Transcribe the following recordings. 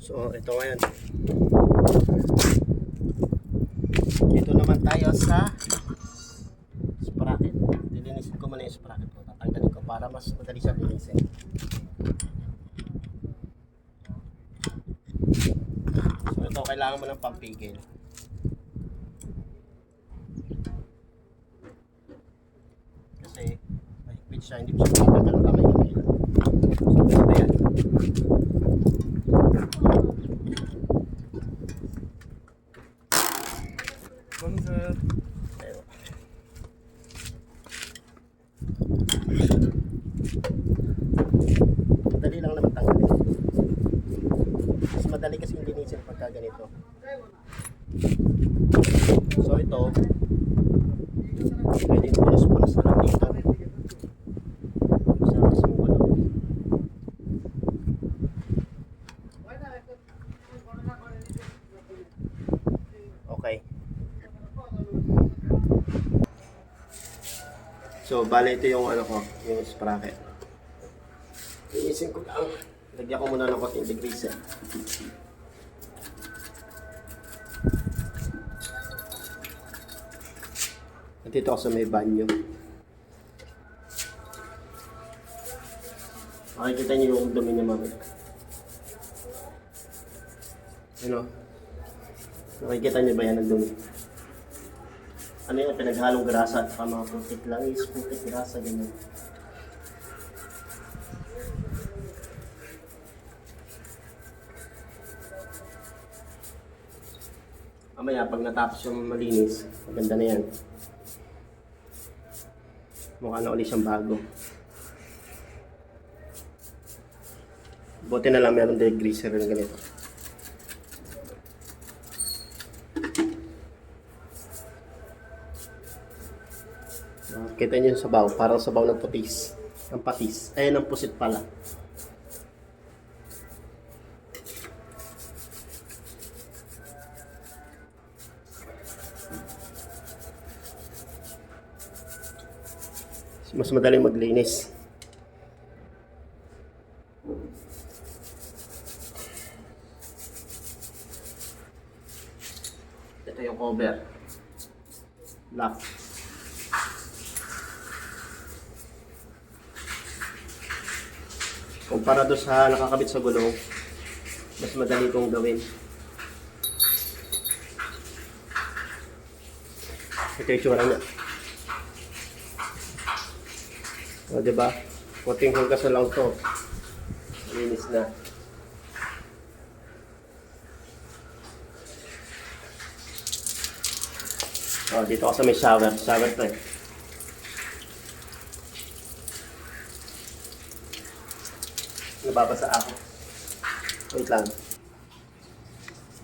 So, ito ngayon. Dito naman tayo sa sprocket. Lilinisin ko muna yung sprocket ko. Tatanggalin ko para mas madali siya linisin. So, ito kailangan mo ng pampigil. Kasi mahigpit siya, hindi mo siya matanggal ng kamay-kamay lang. So, ganito yan. Sir. Madali lang naman tanggalin. Mas madali kasi yung linisin pagka ganito. So ito, pwede punas-punas na lang dito. Sa mas mula. Okay. So, bale ito yung ano ko, yung sprocket. Linisin ko lang. Lagyan ko muna ng konting degreaser. At dito ako sa may banyo. Makikita niyo yung dumi niya mamaya. Ano? Nakikita niyo ba yan ang dumi? Ano yung pinaghalong grasa at mga putik langis, putik grasa, ganyan. Mamaya pag natapos yung malinis, maganda na yan. Mukha na ulit siyang bago. Buti na lang meron degreaser na ganito. Kita niyo yung sabaw, parang sabaw ng putis. Ng patis. Ay, ng pusit pala. Mas madaling maglinis. Ito yung cover. Lock. Kumpara doon sa nakakabit sa gulong, mas madali kong gawin. Ito yung tsura niya. O, diba? Puting hugas na lang ito. Malinis na. O, dito ako sa may shower. Shower to eh. Nababasa ako. Wait lang.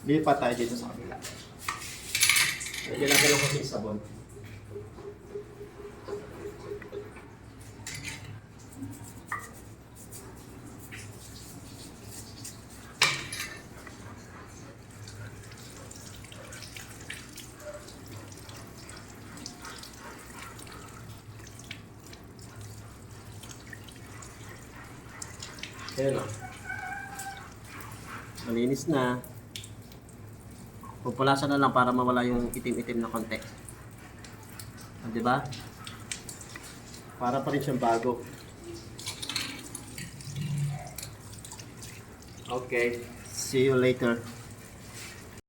Lipat tayo dito sa kabila. Lagyan natin ng konting sabon. Ayan o. Malinis na. Pupulasan na lang para mawala yung itim-itim na konti. Diba? Para pa rin siyang bago. Okay. See you later.